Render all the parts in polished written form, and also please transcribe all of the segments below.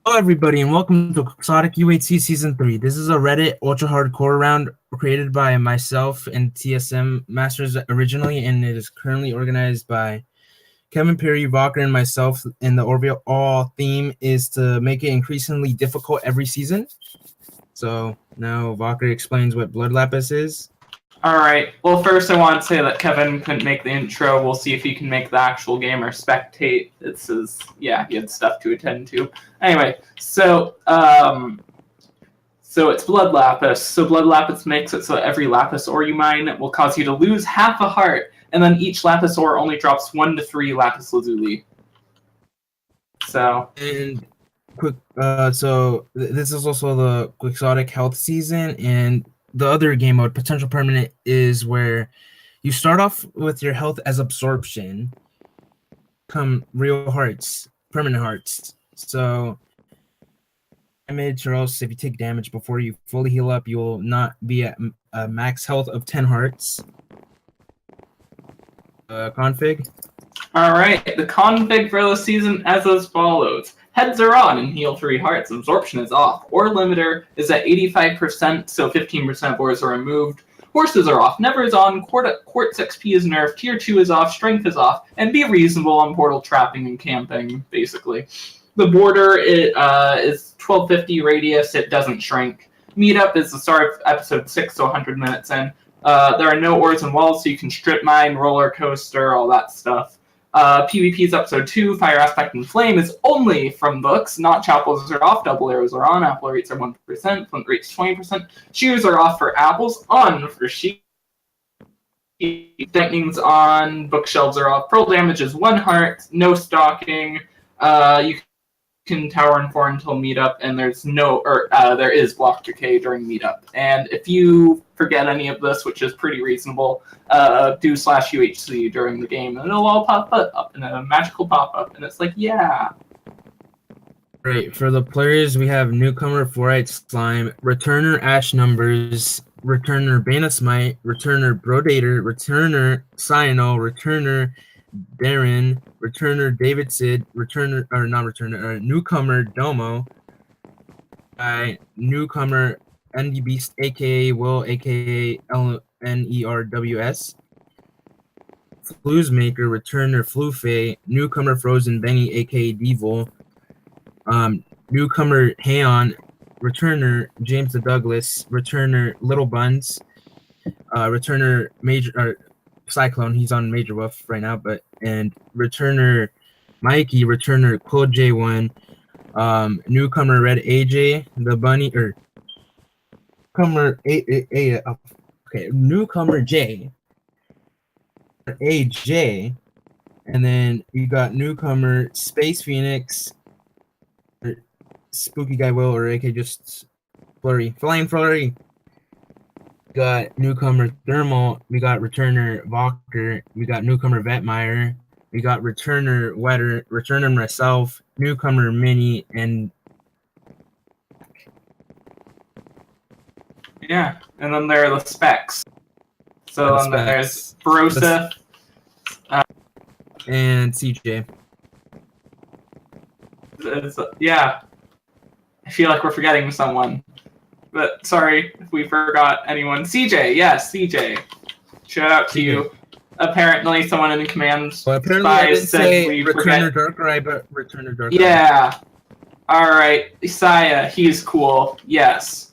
Hello, everybody, and welcome to Quixotic UHC Season 3. This is a Reddit ultra-hardcore round created by myself and JamestheDouglas originally, and it is currently organized by KevinPirie, Vawqer, and myself, and the overall theme is to make it increasingly difficult every season. So now Vawqer explains what Blood Lapis is. Alright, well first I want to say that Kevin couldn't make the intro. We'll see if he can make the actual game or spectate. It's his, he had stuff to attend to. Anyway, so it's Blood Lapis. So Blood Lapis makes it so that every Lapis ore you mine will cause you to lose half a heart, and then each Lapis ore only drops 1 to 3 Lapis lazuli. So... And this is also the Quixotic health season, and the other game mode, Potential Permanent, is where you start off with your health as absorption, come real hearts, permanent hearts. So damage, or else if you take damage before you fully heal up, you will not be at a max health of 10 hearts. Config. Alright, the config for the season as follows. Heads are on and heal 3 hearts. Absorption is off. Ore limiter is at 85%, so 15% of ores are removed. Horses are off. Never is on. Quartz XP is nerfed. Tier 2 is off. Strength is off. And be reasonable on portal trapping and camping, basically. The border is 1250 radius. It doesn't shrink. Meetup is the start of episode 6, so 100 minutes in. There are no ores and walls, so you can strip mine, roller coaster, all that stuff. PvP is episode 2. Fire Aspect and Flame is only from books. Not chapels are off. Double arrows are on. Apple rates are 1%. Flint rates 20%. Shears are off for apples. On for sheep. Lightning's on. Bookshelves are off. Pearl damage is 1 heart. No stocking. You can tower and 4 until meetup, and there is block decay during meetup. And if you forget any of this, which is pretty reasonable, do /UHC during the game, and it'll all pop up in a magical pop-up, and it's like, yeah. Right, for the players, we have Newcomer, Fluorite Slime, Returner Ash Numbers, Returner Bane of Smite, Returner Brodator, Returner Cyano, Returner Darren, Returner David Sid, Newcomer Domo, Newcomer ND Beast, aka Will, aka LNERWS, Fluesmaker, Returner Flufei, Newcomer Frozen Benny, aka Devil, Newcomer Hayon, Returner JamestheDouglas, Returner Little Buns, Returner Major Cyclone, he's on Major Wolf right now, and Returner Mikey, Returner Cool J1, Newcomer Red AJ, the Bunny, or Newcomer J, AJ, and then you got Newcomer Space Phoenix, Spooky Guy Will, or AK just Flame Flurry. Got Newcomer Thermal, we got Returner Vawqer, we got Newcomer Vetmeyer, we got Returner Wetter, Returner myself, Newcomer Mini, and yeah, and then there are the specs. So then there's Broseph, and CJ. Yeah, I feel like we're forgetting someone. But sorry if we forgot anyone. CJ, yes, CJ. Shout out to you. Apparently, someone in the command spies said we Returner Darkrai, but Returner Darkrai. Yeah. All right, Isaiah, he's cool. Yes.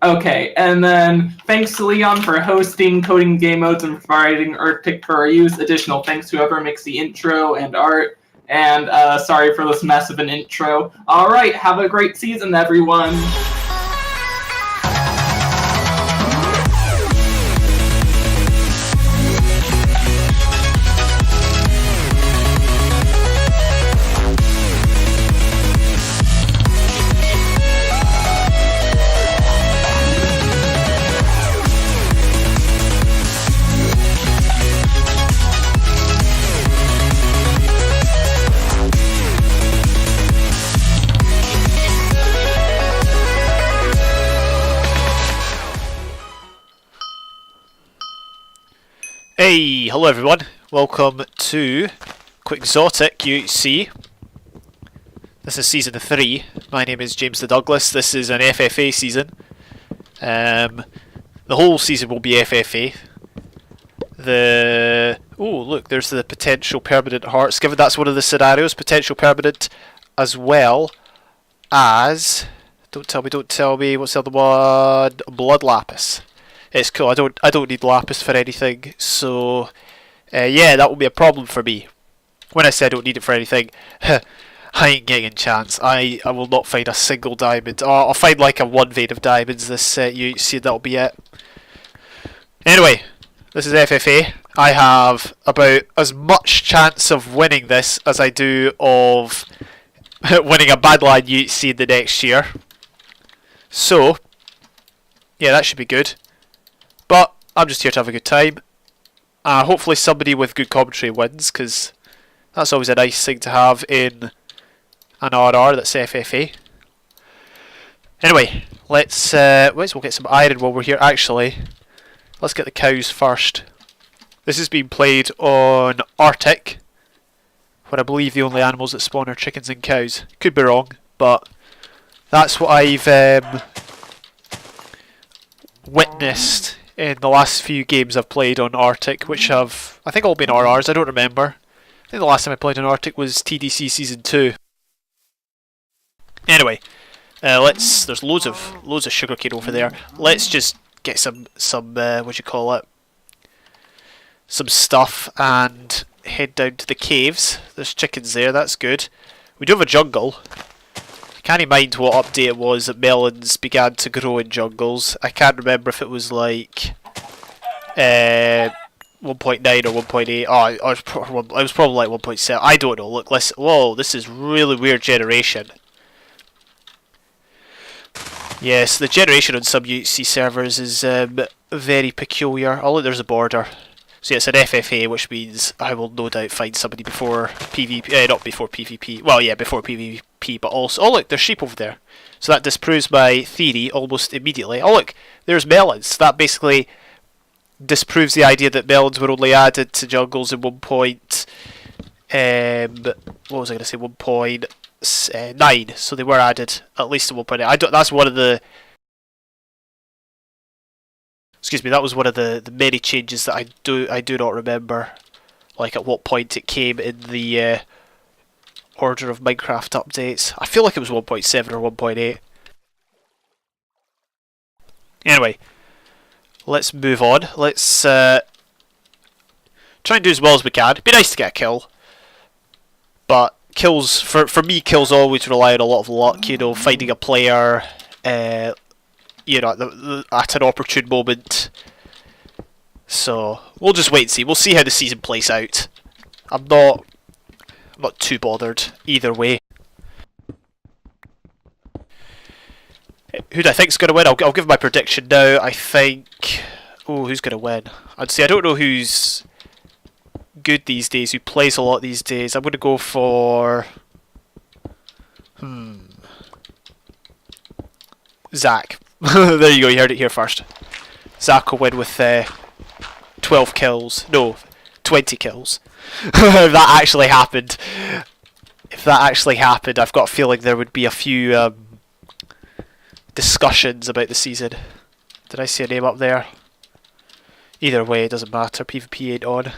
Okay, and then thanks to Leon for hosting, coding game modes, and providing art pick for our use. Additional thanks to whoever makes the intro and art. And sorry for this mess of an intro. All right, have a great season, everyone. Hey, hello everyone, welcome to Quixotic UHC. This is season 3. My name is JamestheDouglas. This is an FFA season. The whole season will be FFA. Oh look, there's the potential permanent hearts. Given that's one of the scenarios, potential permanent, as well as don't tell me. What's the other one? Blood Lapis. It's cool. I don't need Lapis for anything. So yeah, that will be a problem for me. When I say I don't need it for anything, I ain't getting a chance. I will not find a single diamond. Oh, I'll find like a one vein of diamonds this set. You see, that'll be it. Anyway, this is FFA. I have about as much chance of winning this as I do of winning a Badline UHC the next year. So, yeah, that should be good. But I'm just here to have a good time. Hopefully somebody with good commentary wins, because that's always a nice thing to have in an RR that's FFA. Anyway, let's we'll get some iron while we're here. Actually, let's get the cows first. This has been played on Arctic, where I believe the only animals that spawn are chickens and cows. Could be wrong, but that's what I've witnessed in the last few games I've played on Arctic, which have, I think, all been RRs. I don't remember. I think the last time I played on Arctic was TDC Season 2. Anyway, there's loads of sugarcane over there. Let's just get some what do you call it? Some stuff and head down to the caves. There's chickens there, that's good. We do have a jungle. Can't mind what update it was that melons began to grow in jungles. I can't remember if it was like 1.9 or 1.8. Oh, it was probably like 1.7. I don't know. Look, listen. Whoa, this is really weird generation. Yes, the generation on some UHC servers is very peculiar. Oh look, there's a border. So yeah, it's an FFA, which means I will no doubt find somebody before PvP, not before PvP, well yeah, before PvP, but also, oh look, there's sheep over there. So that disproves my theory almost immediately. Oh look, there's melons. That basically disproves the idea that melons were only added to jungles in what was I going to say, 1.9, so they were added at least to 1.8. That's one of the... Excuse me, that was one of the many changes that I do not remember, like at what point it came in the order of Minecraft updates. I feel like it was 1.7 or 1.8. Anyway, let's move on. Let's try and do as well as we can. It'd be nice to get a kill, but kills for me, kills always rely on a lot of luck. You know, finding a player. You know, at an opportune moment. So we'll just wait and see. We'll see how the season plays out. I'm not too bothered either way. Who do I think's going to win? I'll give my prediction now. I think. Oh, who's going to win? I'd say I don't know who's good these days. Who plays a lot these days? I'm going to go for. Zach. There you go, you heard it here first. Zach will win with 12 kills. No, 20 kills. If that actually happened. I've got a feeling there would be a few discussions about the season. Did I see a name up there? Either way, it doesn't matter. PvP ain't on.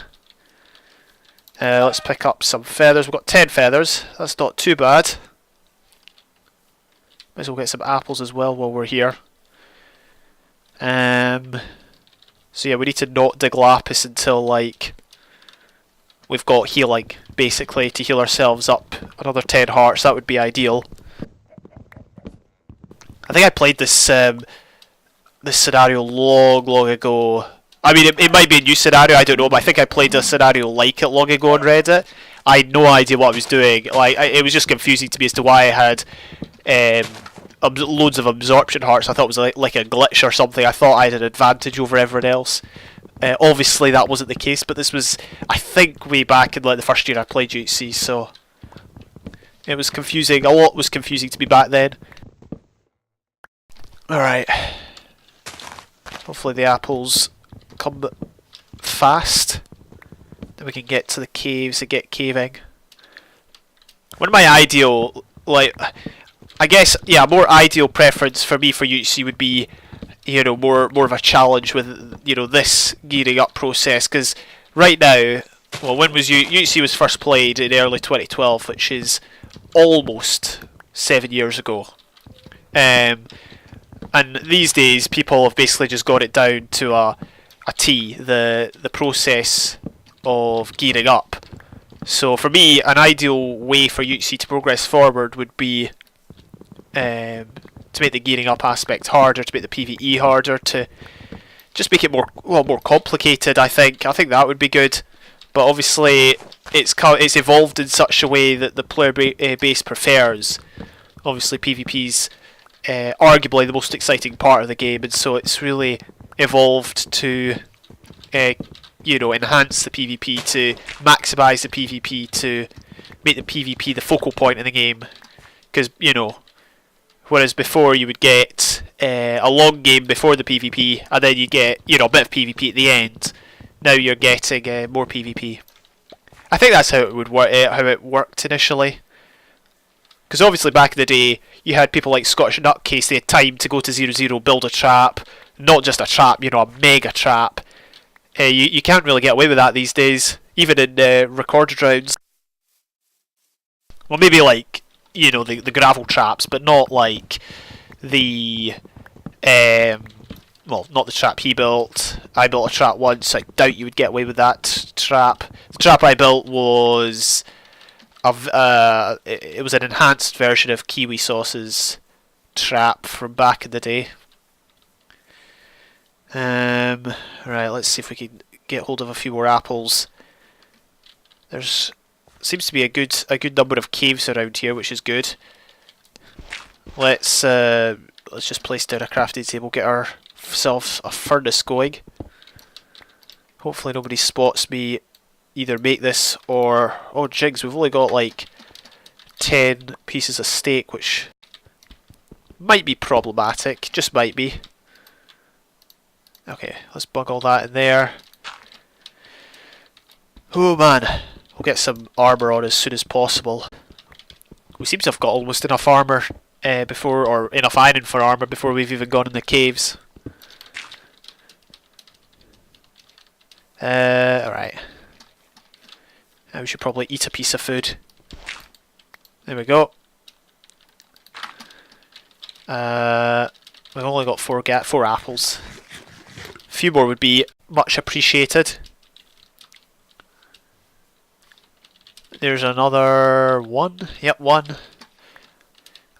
Let's pick up some feathers. We've got 10 feathers. That's not too bad. Might as well get some apples as well while we're here. So yeah, we need to not dig Lapis until like we've got healing, basically, to heal ourselves up another 10 hearts. That would be ideal. I think I played this this scenario long ago. I mean, it might be a new scenario, I don't know, but I think I played a scenario like it long ago on Reddit. I had no idea what I was doing. Like, it was just confusing to me as to why I had loads of absorption hearts. I thought it was like a glitch or something. I thought I had an advantage over everyone else. Obviously that wasn't the case, but this was, I think, way back in like the first year I played UHC, so it was confusing. A lot was confusing to me back then. Alright. Hopefully the apples come fast. Then we can get to the caves and get caving. One of my ideal like, I guess, yeah, a more ideal preference for me for UHC would be, you know, more of a challenge with, you know, this gearing up process, because right now, well, when was UHC was first played in early 2012, which is almost 7 years ago. And these days, people have basically just got it down to a T, the process of gearing up. So for me, an ideal way for UHC to progress forward would be to make the gearing up aspect harder, to make the PvE harder, to just make it more complicated. I think that would be good. But obviously, it's evolved in such a way that the player base prefers. Obviously, PvP's arguably the most exciting part of the game, and so it's really evolved to, you know, enhance the PvP, to maximise the PvP, to make the PvP the focal point in the game. Because, you know, whereas before you would get a long game before the PvP, and then you get, you know, a bit of PvP at the end. Now you're getting more PvP. I think that's how it would work. How it worked initially. Because obviously back in the day, you had people like Scottish Nutcase. They had time to go to 0-0, build a trap, not just a trap, you know, a mega trap. You can't really get away with that these days, even in recorded rounds. Well, maybe like, you know, the gravel traps, but not like the well, not the trap he built. I built a trap once. I doubt you would get away with that trap. The trap I built was it was an enhanced version of Kiwi Sauce's trap from back in the day. Right, let's see if we can get hold of a few more apples. There's seems to be a good number of caves around here, which is good. Let's just place down a crafting table, get ourselves a furnace going. Hopefully nobody spots me either make this or... Oh jigs, we've only got like 10 pieces of steak, which might be problematic, just might be. Okay, let's bug all that in there. Oh man, we'll get some armour on as soon as possible. We seem to have got almost enough armour before, or enough iron for armour before we've even gone in the caves. Alright. Now we should probably eat a piece of food. There we go. We've only got four apples. A few more would be much appreciated. There's another one. Yep, one.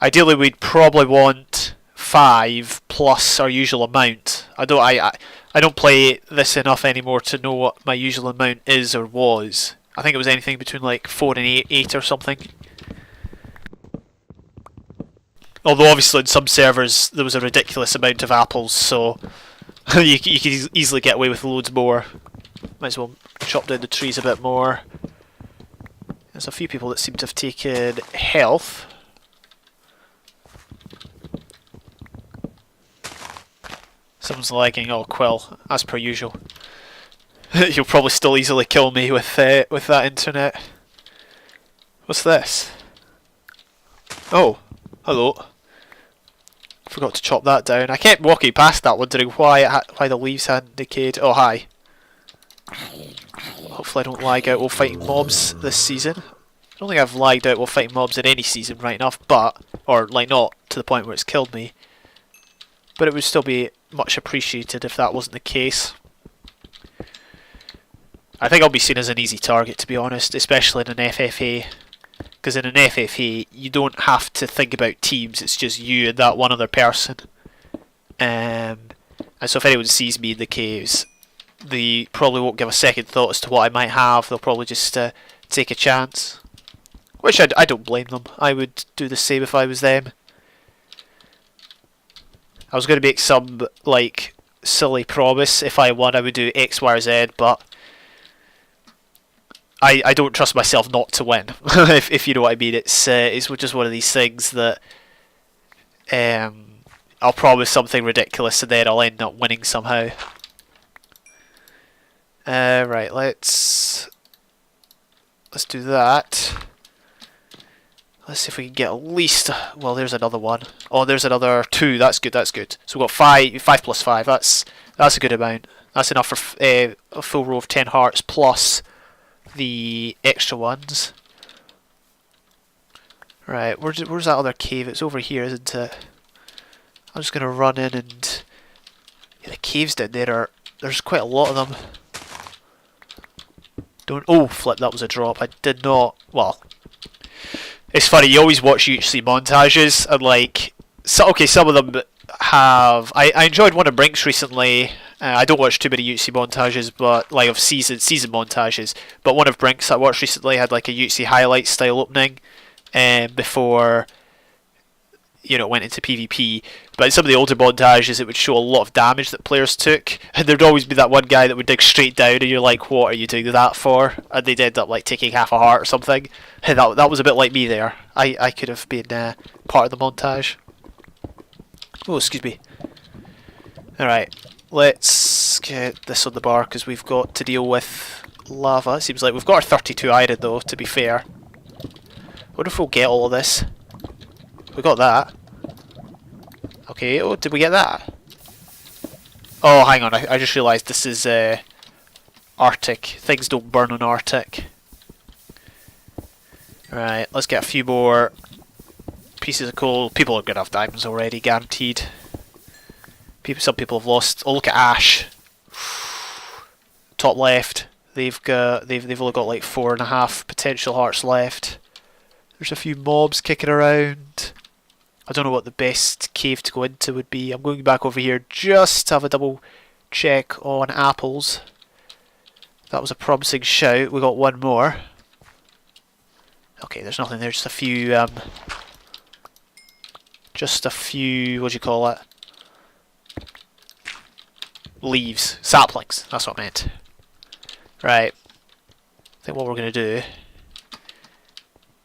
Ideally, we'd probably want 5 plus our usual amount. I don't play this enough anymore to know what my usual amount is or was. I think it was anything between like 4 and 8 or something. Although obviously in some servers there was a ridiculous amount of apples, so you could easily get away with loads more. Might as well chop down the trees a bit more. There's a few people that seem to have taken health. Someone's lagging. Oh, Quill, as per usual. You'll probably still easily kill me with that internet. What's this? Oh, hello. Forgot to chop that down. I kept walking past that, wondering why the leaves hadn't decayed. Oh, hi. Hopefully I don't lag out while fighting mobs this season. I don't think I've lagged out while fighting mobs in any season right enough, or like not to the point where it's killed me. But it would still be much appreciated if that wasn't the case. I think I'll be seen as an easy target, to be honest, especially in an FFA. Because in an FFA, you don't have to think about teams, it's just you and that one other person. And so if anyone sees me in the caves, they probably won't give a second thought as to what I might have, they'll probably just take a chance. Which I don't blame them, I would do the same if I was them. I was going to make some, like, silly promise, if I won I would do X, Y, or Z, but I don't trust myself not to win, if you know what I mean. It's just one of these things that I'll promise something ridiculous and then I'll end up winning somehow. Right, let's do that. Let's see if we can get at least. Well, there's another one. Oh, there's another 2. That's good. That's good. So we've got 5 plus 5. That's a good amount. That's enough for a full row of 10 hearts plus the extra ones. Right, where's that other cave? It's over here, isn't it? I'm just gonna run in and the caves down there there's quite a lot of them. Oh flip, that was a drop. I did not. Well, it's funny. You always watch UHC montages and like, some of them have. I enjoyed one of Brink's recently. I don't watch too many UHC montages, but like of season montages. But one of Brink's I watched recently had like a UHC highlight style opening, before it went into PvP. But in some of the older montages, it would show a lot of damage that players took, and there'd always be that one guy that would dig straight down, and you're like, "What are you doing that for?" And they'd end up like taking half a heart or something. And that was a bit like me there. I could have been part of the montage. Oh, excuse me. All right, let's get this on the bar because we've got to deal with lava. It seems like we've got our 32 iron though. To be fair, I wonder if we'll get all of this. We got that. Okay, oh, did we get that? Oh, hang on, I just realised this is Arctic. Things don't burn on Arctic. Right, let's get a few more pieces of coal. People are going to have diamonds already, guaranteed. Some people have lost. Oh, look at Ash. Top left. They've only got like 4.5 potential hearts left. There's a few mobs kicking around. I don't know what the best cave to go into would be. I'm going back over here just to have a double check on apples. That was a promising shout. We got one more. Okay, there's nothing there. Just a few. What do you call it? Leaves, saplings. That's what I meant. Right. I think what we're going to do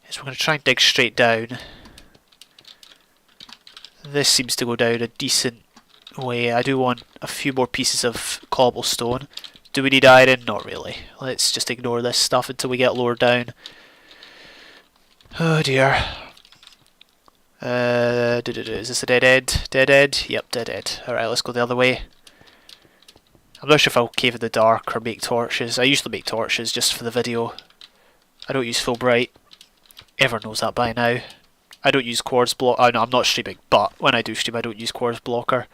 is we're going to try and dig straight down. This seems to go down a decent way. I do want a few more pieces of cobblestone. Do we need iron? Not really. Let's just ignore this stuff until we get lower down. Oh dear. Is this a dead end? Dead end? Yep, dead end. Alright, let's go the other way. I'm not sure if I'll cave in the dark or make torches. I usually make torches just for the video. I don't use full bright. Everyone knows that by now. I don't use quartz block. Oh no, I'm not streaming, but when I do stream, I don't use quartz blocker.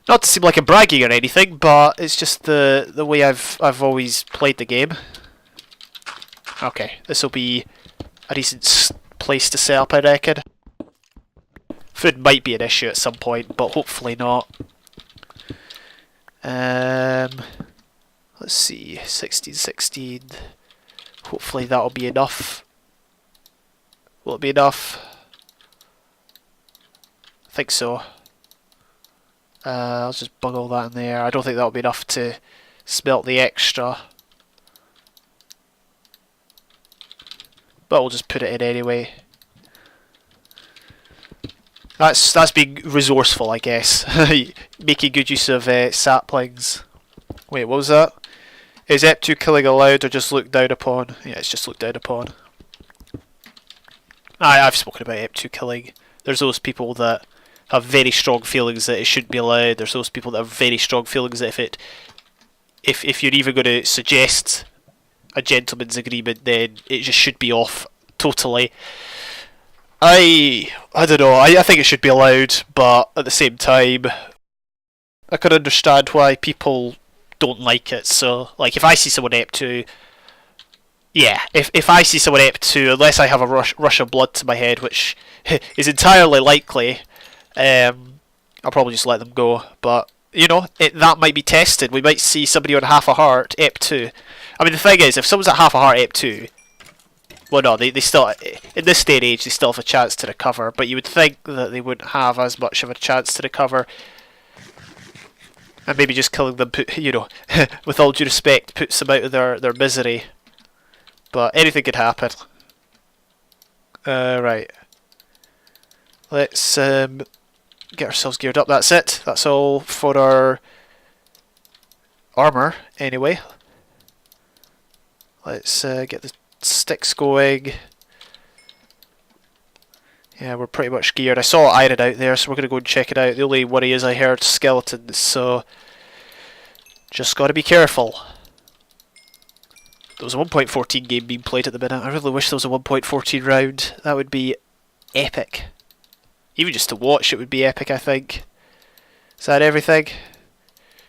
Not to seem like I'm bragging or anything, but it's just the way I've always played the game. Okay, this will be a decent place to set up, I reckon. Food might be an issue at some point, but hopefully not. Let's see, 16. Hopefully that'll be enough. Will it be enough? I think so. I'll just bung all that in there. I don't think that'll be enough to smelt the extra. But we'll just put it in anyway. That's being resourceful, I guess. Making good use of saplings. Wait, what was that? Is Ep2 killing allowed or just looked down upon? Yeah, it's just looked down upon. I've spoken about Ep2 killing. There's those people that have very strong feelings that it shouldn't be allowed. There's those people that have very strong feelings that if you're even going to suggest a gentleman's agreement, then it just should be off totally. I don't know. I think it should be allowed, but at the same time, I can understand why people don't like it. So, like, if I see someone Ep2, yeah, if I see someone Ep2, unless I have a rush of blood to my head, which is entirely likely, I'll probably just let them go. But, you know, that might be tested. We might see somebody on half a heart Ep2. I mean, the thing is, if someone's at half a heart Ep2, well, no, they still, in this day and age, they still have a chance to recover, but you would think that they wouldn't have as much of a chance to recover. And maybe just killing them, you know, with all due respect, puts them out of their misery. But anything could happen. Right. Let's get ourselves geared up. That's it. That's all for our armour, anyway. Let's get the sticks going. Yeah, we're pretty much geared. I saw Iron out there, so we're going to go and check it out. The only worry is I heard skeletons, so just got to be careful. There was a 1.14 game being played at the minute. I really wish there was a 1.14 round. That would be epic. Even just to watch it would be epic, I think. Is that everything?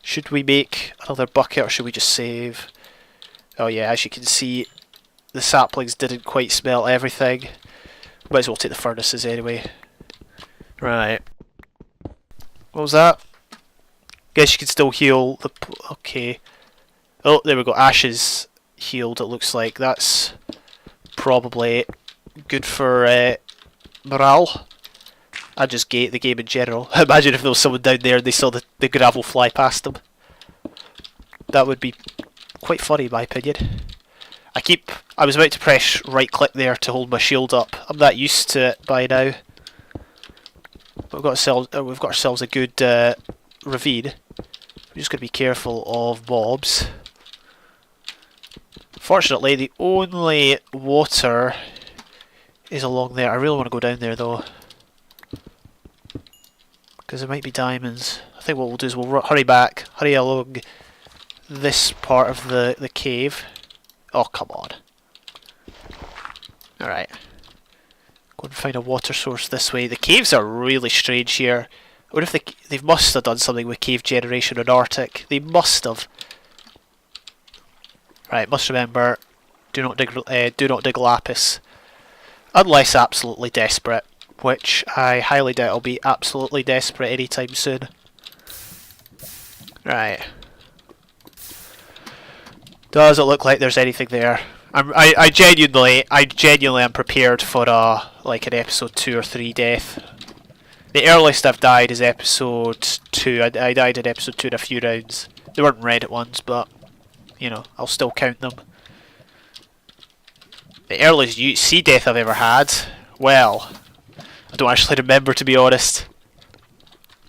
Should we make another bucket or should we just save? Oh yeah, as you can see, the saplings didn't quite smelt everything. Might as well take the furnaces anyway. Right. What was that? Guess you can still heal the... Okay. Oh, there we go. Ashes healed, it looks like. That's probably good for morale. I just gate the game in general. Imagine if there was someone down there and they saw the gravel fly past them. That would be quite funny in my opinion. I was about to press right click there to hold my shield up. I'm that used to it by now. But we've got ourselves a good ravine. We're just got to be careful of mobs. Fortunately, the only water is along there. I really want to go down there though, because there might be diamonds. I think what we'll do is we'll hurry back, hurry along this part of the cave. Oh, come on. Alright. Go and find a water source this way. The caves are really strange here. I wonder if they must have done something with cave generation in Arctic. They must have. Right, must remember, do not dig lapis. Unless absolutely desperate. Which I highly doubt I'll be absolutely desperate anytime soon. Right. Does it look like there's anything there? I genuinely am prepared for like an episode 2 or 3 death. The earliest I've died is episode 2. I died in episode 2 in a few rounds. They weren't Reddit ones, but you know, I'll still count them. The earliest UHC death I've ever had, well, I don't actually remember, to be honest.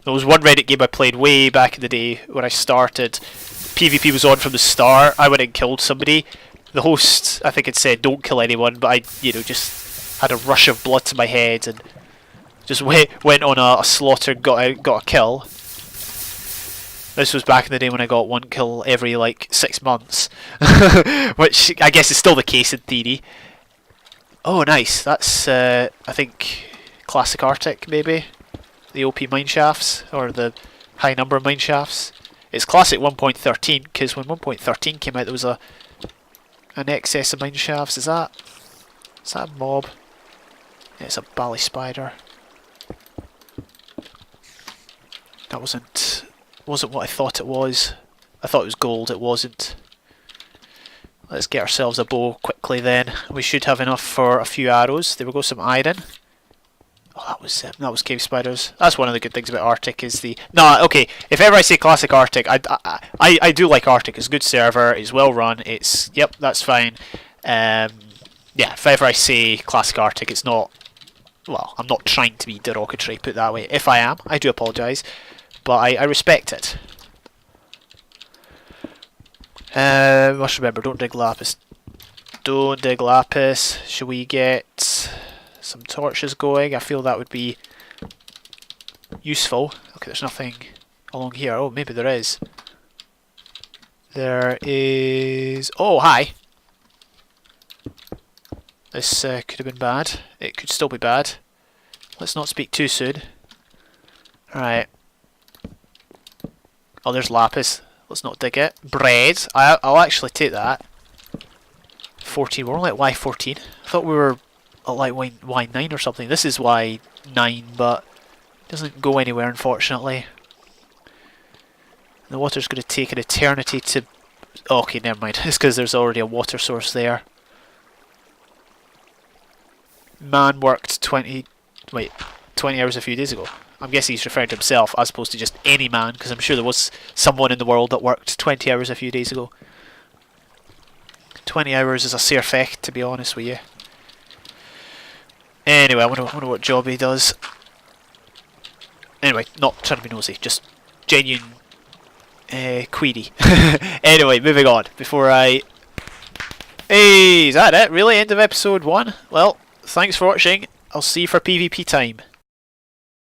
There was one Reddit game I played way back in the day when I started. PvP was on from the start. I went and killed somebody. The host, I think, had said don't kill anyone, but I, you know, just had a rush of blood to my head and just went on a slaughter, got a kill. This was back in the day when I got 1 kill every like 6 months, which I guess is still the case in theory. Oh, nice. That's I think classic Arctic, maybe the OP mineshafts or the high number of mineshafts. It's classic 1.13 because when 1.13 came out, there was an excess of mineshafts. Is that a mob? Yeah, it's a bally spider. That wasn't what I thought it was. I thought it was gold. It wasn't. Let's get ourselves a bow quickly then. We should have enough for a few arrows. There we go, some iron. Oh, that was cave spiders. That's one of the good things about Arctic is the... No, okay, if ever I say classic Arctic, I do like Arctic. It's a good server, it's well run, it's... Yep, that's fine. Yeah, if ever I say classic Arctic, it's not... Well, I'm not trying to be derogatory, put it that way. If I am, I do apologise. But I respect it. Must remember, don't dig lapis. Don't dig lapis. Should we get some torches going? I feel that would be useful. Okay, there's nothing along here. Oh, maybe there is. There is... Oh, hi! This could have been bad. It could still be bad. Let's not speak too soon. Alright. Oh, there's lapis. Let's not dig it. Bread. I'll actually take that. 14. We're only at Y14. I thought we were at like Y9 or something. This is Y9, but it doesn't go anywhere, unfortunately. The water's going to take an eternity to... Oh, okay, never mind. It's because there's already a water source there. Man worked 20 hours a few days ago. I'm guessing he's referring to himself as opposed to just any man, because I'm sure there was someone in the world that worked 20 hours a few days ago. 20 hours is a fair fecht, to be honest with you. Anyway, I wonder what job he does. Anyway, not trying to be nosy, just genuine query. Anyway, moving on. Before I... Hey, is that it? Really? End of episode 1? Well, thanks for watching. I'll see you for PvP time.